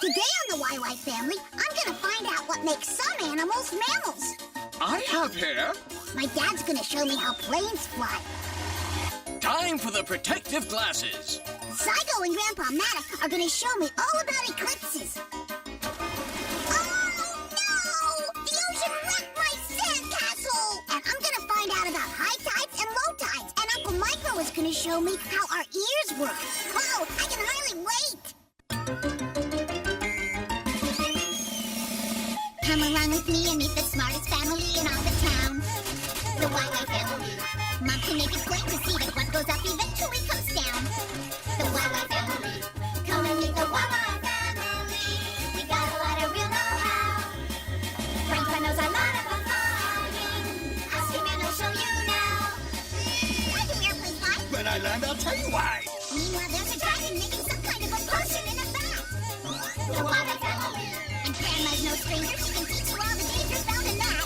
Today on the YY family, I'm gonna find out what makes some animals mammals. I have hair. My dad's gonna show me how planes fly. Time for the protective glasses. Zygo and Grandpa Matta are gonna show me all about eclipses. Oh, no! The ocean wrecked my sandcastle! And I'm gonna find out about high tides and low tides. And Uncle Micro is gonna show me how our ears work. Oh, I can hardly wait! Come along with me and meet the smartest family in all the town. The YY family. Mom can make it plain to see that what goes up eventually comes down. The YY family. Come and meet the YY family. We got a lot of real know-how. Grandpa knows a lot about flying. Ask him and he'll show you now. Why do airplanes fly? When I land, I'll tell you why. Meanwhile, there's a dragon making some kind of a potion in a vat. The YY family. And Grandma's no stranger. She can teach you all the dangers found in that.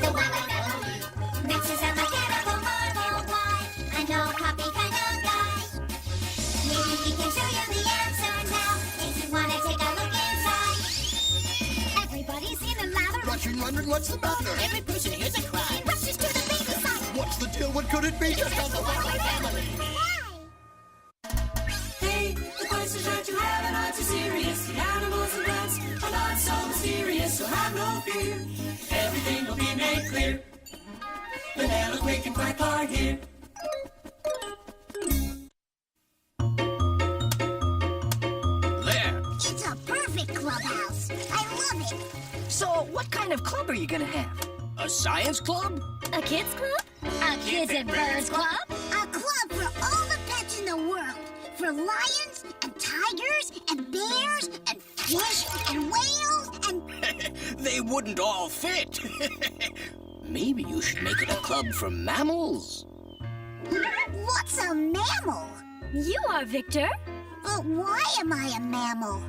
The YY family. Next is a mechanical marvel. Why? I know a copy kind of guy. Maybe he can show you the answer now. If you want to take a look inside. Everybody's in a lather. Rushing, wondering what's the matter. Every person here's a cry. He rushes to the baby side. What's the deal? What could it be? Just on the YY family. Hey, the questions that you have are not too serious. The animals and plants are not so mysterious, so have no fear. Everything will be made clear. Banana Quick and Quack are here. There. It's a perfect clubhouse. I love it. So, what kind of club are you gonna have? A science club? A kids club? A kids and birds club? A club for all the pets in the world. For lions and tigers and bears and fish and whales and... They wouldn't all fit. Maybe you should make it a club for mammals. What's a mammal? You are, Victor. But why am I a mammal?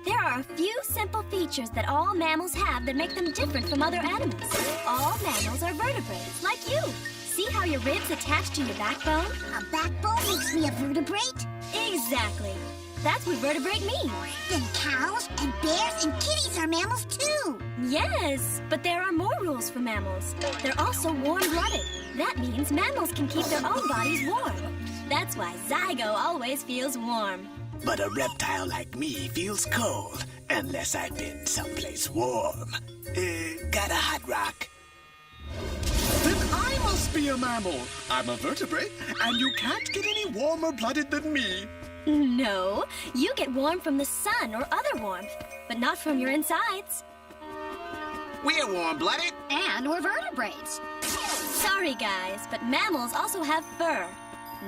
There are a few simple features that all mammals have that make them different from other animals. All mammals are vertebrates, like you. See how your ribs attach to your backbone? A backbone makes me a vertebrate? Exactly. That's what vertebrate means. Then cows and bears and kitties are mammals too. Yes, but there are more rules for mammals. They're also warm-blooded. That means mammals can keep their own bodies warm. That's why Zygo always feels warm. But a reptile like me feels cold unless I've been someplace warm. Got a hot rock? Then I must be a mammal. I'm a vertebrate, and you can't get any warmer-blooded than me. No, you get warm from the sun or other warmth, but not from your insides. We're warm-blooded. And we're vertebrates. Sorry, guys, but mammals also have fur,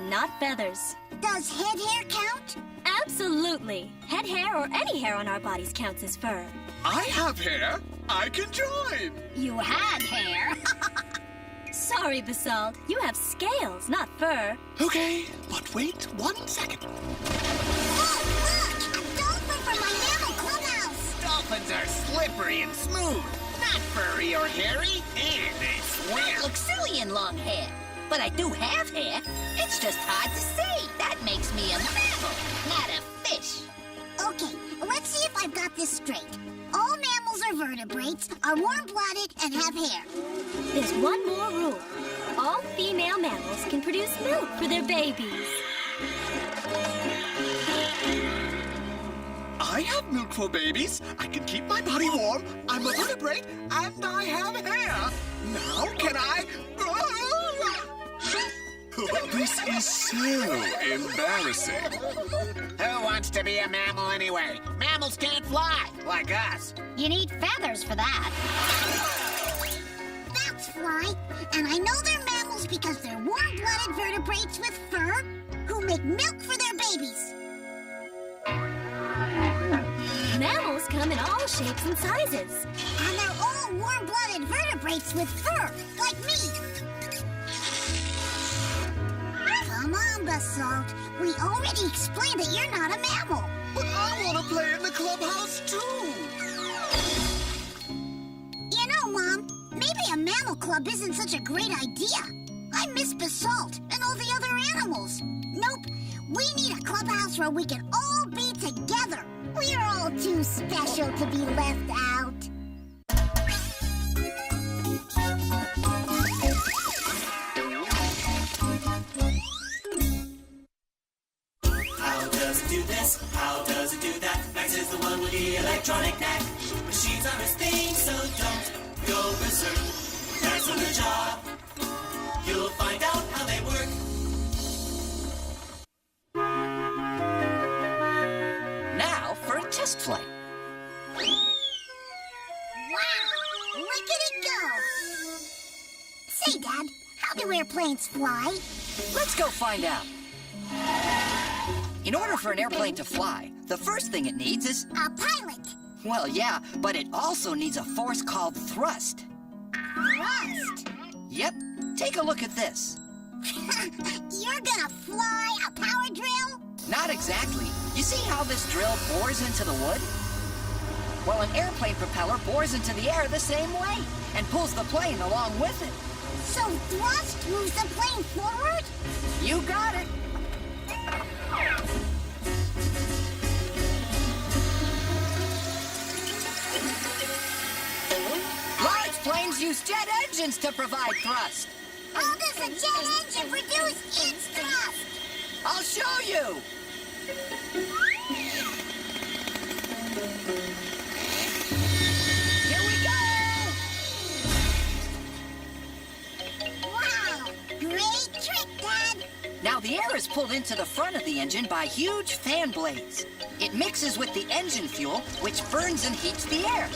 not feathers. Does head hair count? Absolutely. Head hair or any hair on our bodies counts as fur. I have hair. I can join. You had hair. Sorry, Basalt. You have scales, not fur. Okay, but wait 1 second. Oh, look! A dolphin from my mammal clubhouse! Dolphins are slippery and smooth, not furry or hairy, and they swim. I look silly in long hair, but I do have hair. It's just hard to see. That makes me a mammal, not a fish. Okay, let's see if I've got this straight. All mammals are vertebrates, are warm-blooded, and have hair. There's one more rule. All female mammals can produce milk for their babies. I have milk for babies. I can keep my body warm. I'm a vertebrate, and I have hair. Now can I... This is so embarrassing. Who wants to be a mammal anyway? Mammals can't fly, like us. You need feathers for that. That's right. And I know they're mammals because they're warm-blooded vertebrates with fur who make milk for their babies. Mammals come in all shapes and sizes. And they're all warm-blooded vertebrates with fur, like me. Come on, Basalt. We already explained that you're not a mammal. But I want to play in the clubhouse, too. You know, Mom, maybe a mammal club isn't such a great idea. I miss Basalt and all the other animals. Nope, we need a clubhouse where we can all be together. We're all all too special to be left out. How does it do this? How does it do that? Max is the one with the electronic knack. Machines are his thing, so don't go berserk. That's on the job. You'll find out how they work. Now for a test flight. Wow! Look at it go! Say, Dad, how do airplanes fly? Let's go find out. In order for an airplane to fly, the first thing it needs is... A pilot! Well, yeah, but it also needs a force called thrust. Thrust! Yep, take a look at this. You're gonna fly a power drill? Not exactly. You see how this drill bores into the wood? Well, an airplane propeller bores into the air the same way and pulls the plane along with it. So thrust moves the plane forward? You got it. Large planes use jet engines to provide thrust. How does a jet engine produce its thrust? I'll show you. Here we go. Wow! Great trick, Dad! Now the air is pulled into the front of the engine by huge fan blades. It mixes with the engine fuel, which burns and heats the air.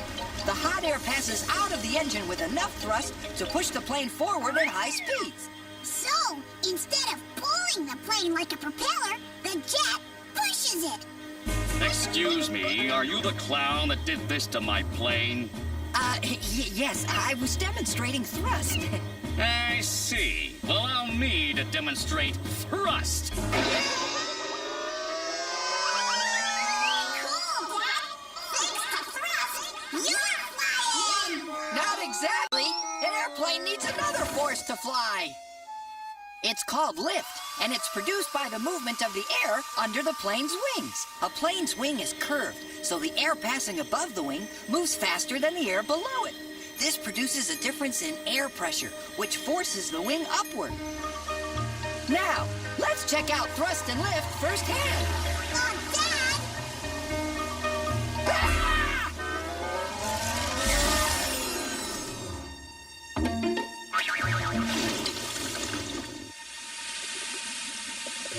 The hot air passes out of the engine with enough thrust to push the plane forward at high speeds. So, instead of pulling the plane like a propeller, the jet pushes it. Excuse me, are you the clown that did this to my plane? Yes, I was demonstrating thrust. I see. Allow me to demonstrate thrust. Cool, Dad! Thanks to thrust, you're flying! Not exactly. An airplane needs another force to fly. It's called lift, and it's produced by the movement of the air under the plane's wings. A plane's wing is curved, so the air passing above the wing moves faster than the air below it. This produces a difference in air pressure, which forces the wing upward. Now, let's check out thrust and lift firsthand. Oh, Dad!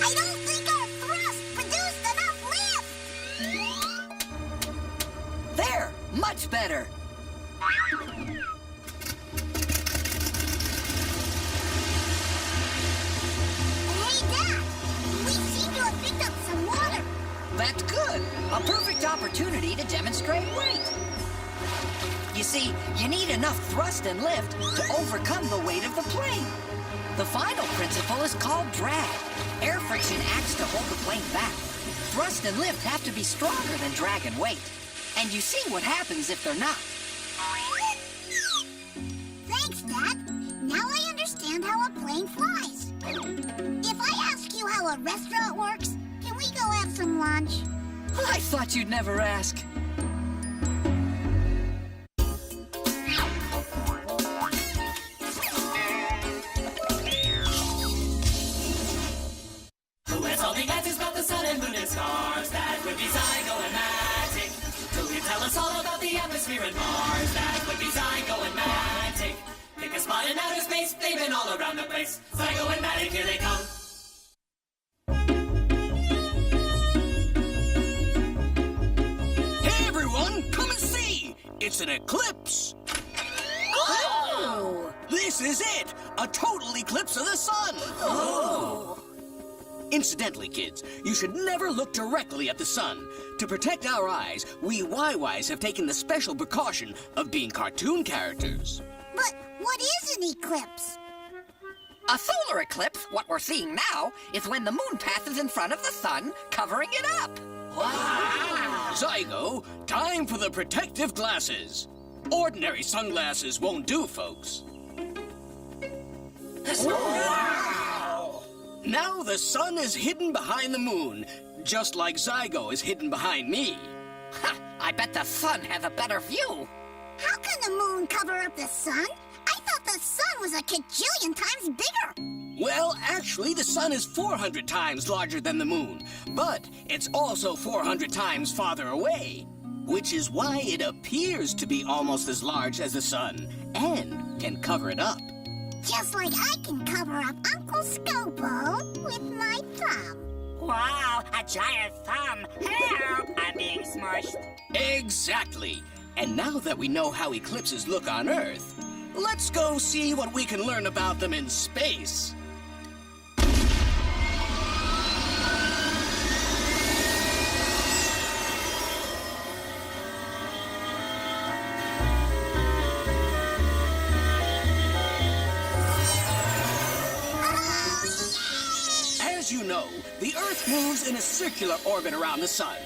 I don't think our thrust produced enough lift! There, much better. Hey, Dad! We seem to have picked up some water. That's good. A perfect opportunity to demonstrate weight. You see, you need enough thrust and lift to overcome the weight of the plane. The final principle is called drag. Air friction acts to hold the plane back. Thrust and lift have to be stronger than drag and weight. And you see what happens if they're not. Thanks, Dad. Now I understand how a plane flies. If I ask you how a restaurant works, can we go have some lunch? I thought you'd never ask. Who has all the answers about the sun and moon and stars? That would be Zygo and Magic. Who can tell us all about the atmosphere and Mars? That would be Zygo and Magic. Pick a spot in outer space, they've been all around the place. Zygo and Magic, here they come. Hey, everyone, come and see. It's an eclipse. Oh! This is it, a total eclipse of the sun. Oh! Incidentally, kids, you should never look directly at the sun. To protect our eyes, we YYs have taken the special precaution of being cartoon characters. But what is an eclipse? A solar eclipse, what we're seeing now, is when the moon passes in front of the sun, covering it up. Wow! Zygo, time for the protective glasses. Ordinary sunglasses won't do, folks. Wow! Now the sun is hidden behind the moon, just like Zygo is hidden behind me. Ha! I bet the sun has a better view. How can the moon cover up the sun? I thought the sun was a kajillion times bigger. Well, actually, the sun is 400 times larger than the moon, but it's also 400 times farther away, which is why it appears to be almost as large as the sun and can cover it up. Just like I can cover up Uncle Scopo with my thumb. Wow, a giant thumb. Help! I'm being smushed. Exactly. And now that we know how eclipses look on Earth, let's go see what we can learn about them in space. As you know, the Earth moves in a circular orbit around the sun.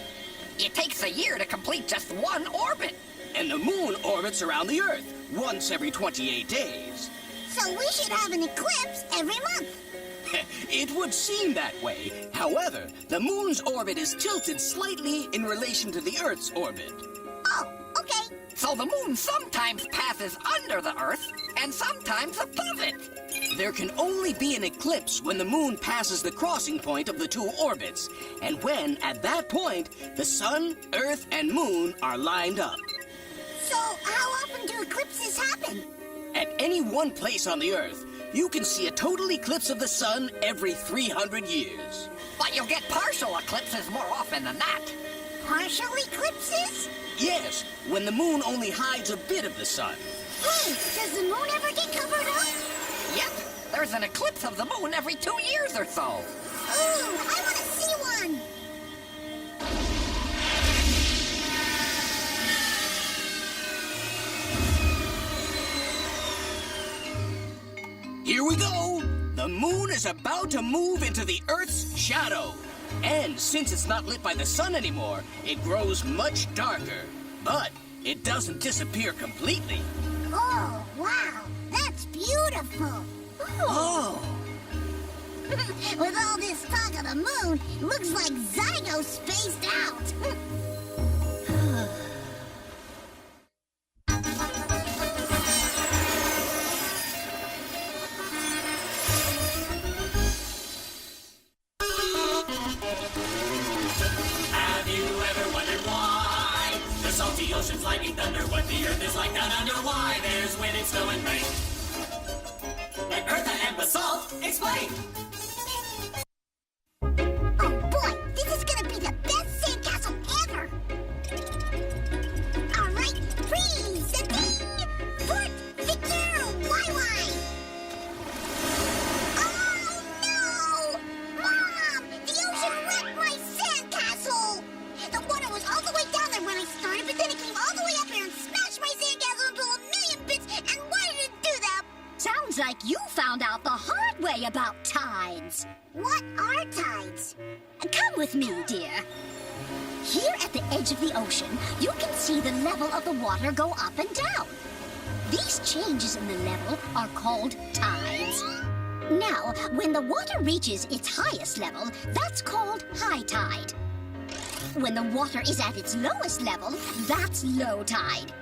It takes a year to complete just one orbit. And the moon orbits around the Earth once every 28 days. So we should have an eclipse every month. It would seem that way. However, the moon's orbit is tilted slightly in relation to the Earth's orbit. Oh, okay. So the moon sometimes passes under the Earth and sometimes above it. There can only be an eclipse when the moon passes the crossing point of the two orbits, and when, at that point, the sun, Earth, and moon are lined up. So how often do eclipses happen? At any one place on the Earth, you can see a total eclipse of the sun every 300 years. But you'll get partial eclipses more often than that. Partial eclipses? Yes, when the moon only hides a bit of the sun. Hey, does the moon ever get covered up? Yep, there's an eclipse of the moon every 2 years or so. Ooh, I want to see one. Here we go! The moon is about to move into the Earth's shadow. And since it's not lit by the sun anymore, it grows much darker. But it doesn't disappear completely. Oh, wow. That's beautiful. Oh! With all this talk of the moon, looks like Zygo spaced out. Have you ever wondered why the salty ocean's lightning thunder? What the earth is like down under? Why there's wind and snow and rain? Let Eartha and Basalt explain. Oh boy, this is gonna be the best sandcastle ever! Alright, presenting Fort Victor YY! Oh no! Mom! The ocean wrecked my sandcastle! The water was all the way down there when I started, but then it came all the way up here and smashed my sandcastle into a million bits, and why did it do that? Sounds like you found out the hard way about tides. What are tides? Come with me, dear. Here at the edge of the ocean, you can see the level of the water go up and down. These changes in the level are called tides. Now, when the water reaches its highest level, that's called high tide. When the water is at its lowest level, that's low tide.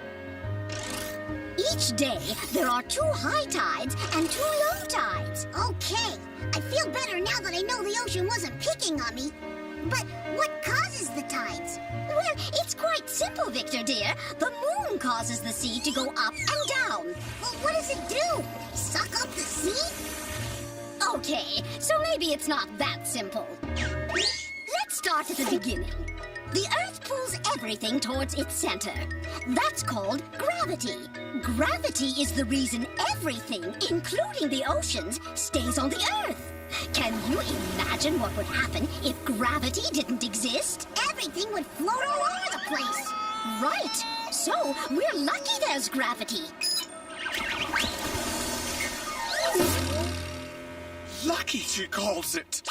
Each day, there are 2 high tides and 2 low tides. Okay, I feel better now that I know the ocean wasn't picking on me. But what causes the tides? Well, it's quite simple, Victor, dear. The moon causes the sea to go up and down. Well, what does it do? Suck up the sea? Okay, so maybe it's not that simple. Let's start at the beginning. The Earth pulls everything towards its center. That's called gravity. Gravity is the reason everything, including the oceans, stays on the Earth. Can you imagine what would happen if gravity didn't exist? Everything would float all over the place. Right. So, we're lucky there's gravity. Lucky, she calls it.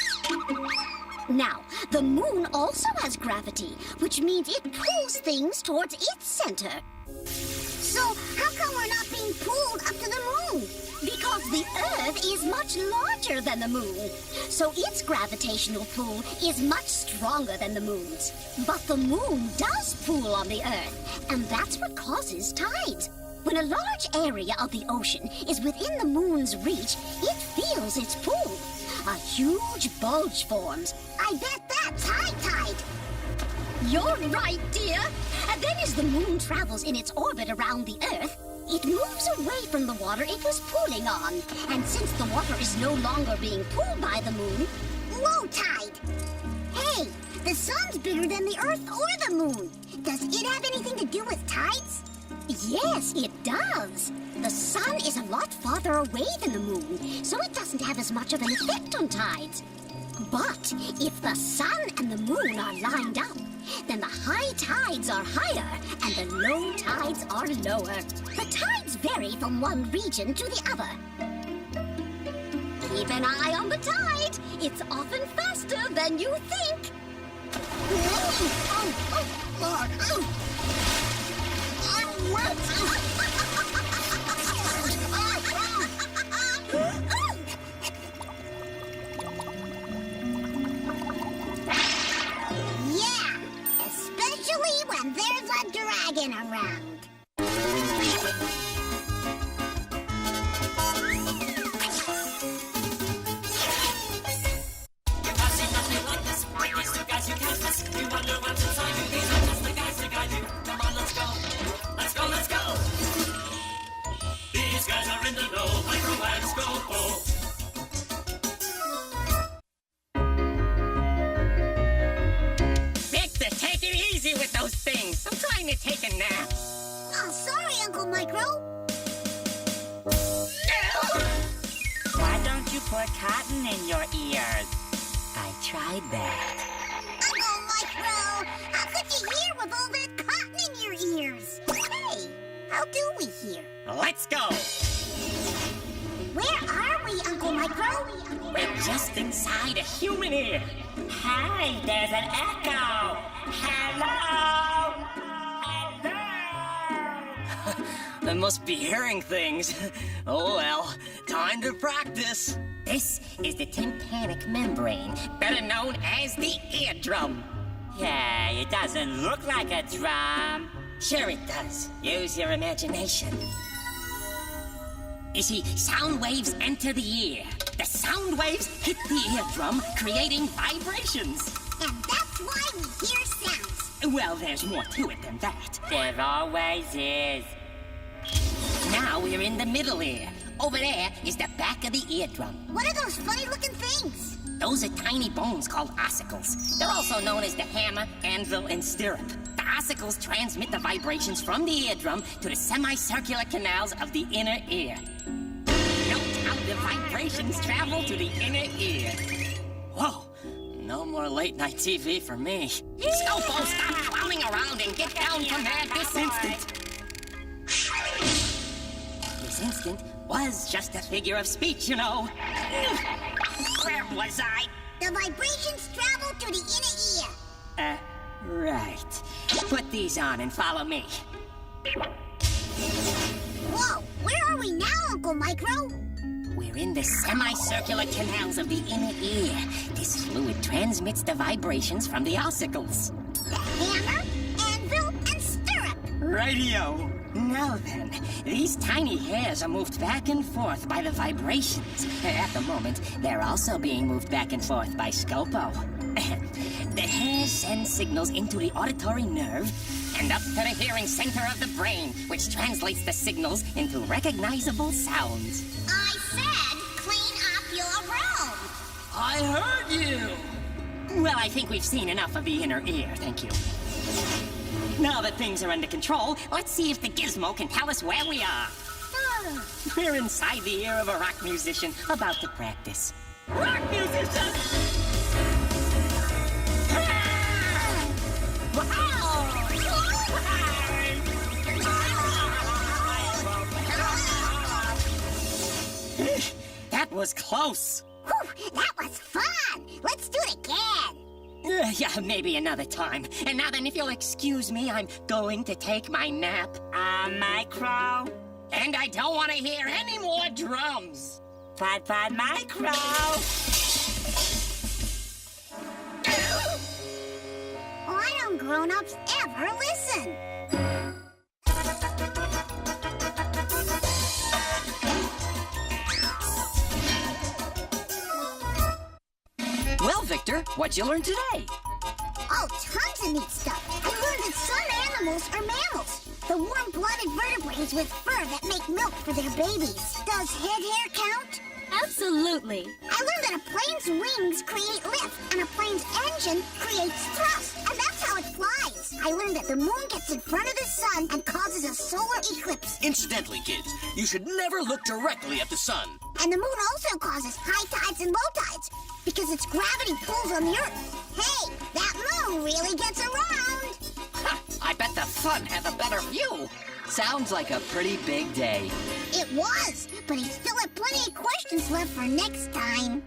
Now, the moon also has gravity, which means it pulls things towards its center. So, how come we're not being pulled up to the moon? Because The Earth is much larger than the Moon, so its gravitational pull is much stronger than the Moon's. But the Moon does pull on the Earth, and that's what causes tides. When a large area of the ocean is within the Moon's reach, it feels its pull. A huge bulge forms. I bet that's high tide. You're right, dear. And then as the Moon travels in its orbit around the Earth, it moves away from the water it was pulling on. And since the water is no longer being pulled by the Moon, Low tide. Hey, the sun's bigger than the Earth or the Moon. Does it have anything to do with tides? yes, it does. The sun is a lot farther away than the Moon, so it doesn't have as much of an effect on tides. But if the sun and the Moon are lined up, then the high tides are higher and the low tides are lower. The tides vary from one region to the other. Keep an eye on the tide. It's often faster than you think. I'm wet! Yeah, especially when there's a dragon around. Victor, take it easy with those things. I'm trying to take a nap. Oh, sorry, Uncle Micro. Why don't you put cotton in your ears? I tried that. Uncle Micro, how could you hear with all that cotton in your ears? Hey, how do we hear? Let's go. Where are we, Uncle Micro? We're just inside a human ear. Hey, there's an echo. Hello. Hello. I must be hearing things. Oh well, time to practice. This is the tympanic membrane, better known as the eardrum. Yeah, it doesn't look like a drum. Sure it does. Use your imagination. You see, sound waves enter the ear. The sound waves hit the eardrum, creating vibrations. And that's why we hear sounds. Well, there's more to it than that. There always is. Now we're in the middle ear. Over there is the back of the eardrum. What are those funny-looking things? Those are tiny bones called ossicles. They're also known as the hammer, anvil, and stirrup. The ossicles transmit the vibrations from the eardrum to the semicircular canals of the inner ear. Note how the vibrations travel to the inner ear. Whoa, no more late night TV for me. Scopo, stop clowning around and get down to mad this instant. This instant was just a figure of speech, you know. Where was I? The vibrations travel to the inner ear. Right. Put these on and follow me. Whoa, where are we now, Uncle Micro? We're in the semicircular canals of the inner ear. This fluid transmits the vibrations from the ossicles. The hammer, anvil, and stirrup. Radio. Now then, these tiny hairs are moved back and forth by the vibrations. At the moment, they're also being moved back and forth by Scopo. The hairs send signals into the auditory nerve and up to the hearing center of the brain, which translates the signals into recognizable sounds. I said clean up your room. I heard you. Well, I think we've seen enough of the inner ear, thank you. Now that things are under control, let's see if the gizmo can tell us where we are. We're inside the ear of a rock musician about to practice. Rock musician! That was close. Whew, that was fun. Let's do it again. Yeah, maybe another time. And now then, if you'll excuse me, I'm going to take my nap. Micro? And I don't want to hear any more drums. Pod Pod Micro. Why don't grown-ups ever listen? Well, Victor, what'd you learn today? Oh, tons of neat stuff. I learned that some animals are mammals. The warm-blooded vertebrates with fur that make milk for their babies. Does head hair count? Absolutely. I learned that a plane's wings create lift, and a plane's engine creates thrust, and that's how it flies. I learned that the moon gets in front of the sun and causes a solar eclipse. Incidentally, kids, you should never look directly at the sun. And the moon also causes high tides and low tides, because its gravity pulls on the Earth. Hey, that moon really gets around. Ha! I bet the sun has a better view. Sounds like a pretty big day. It was, but he still had plenty of questions left for next time.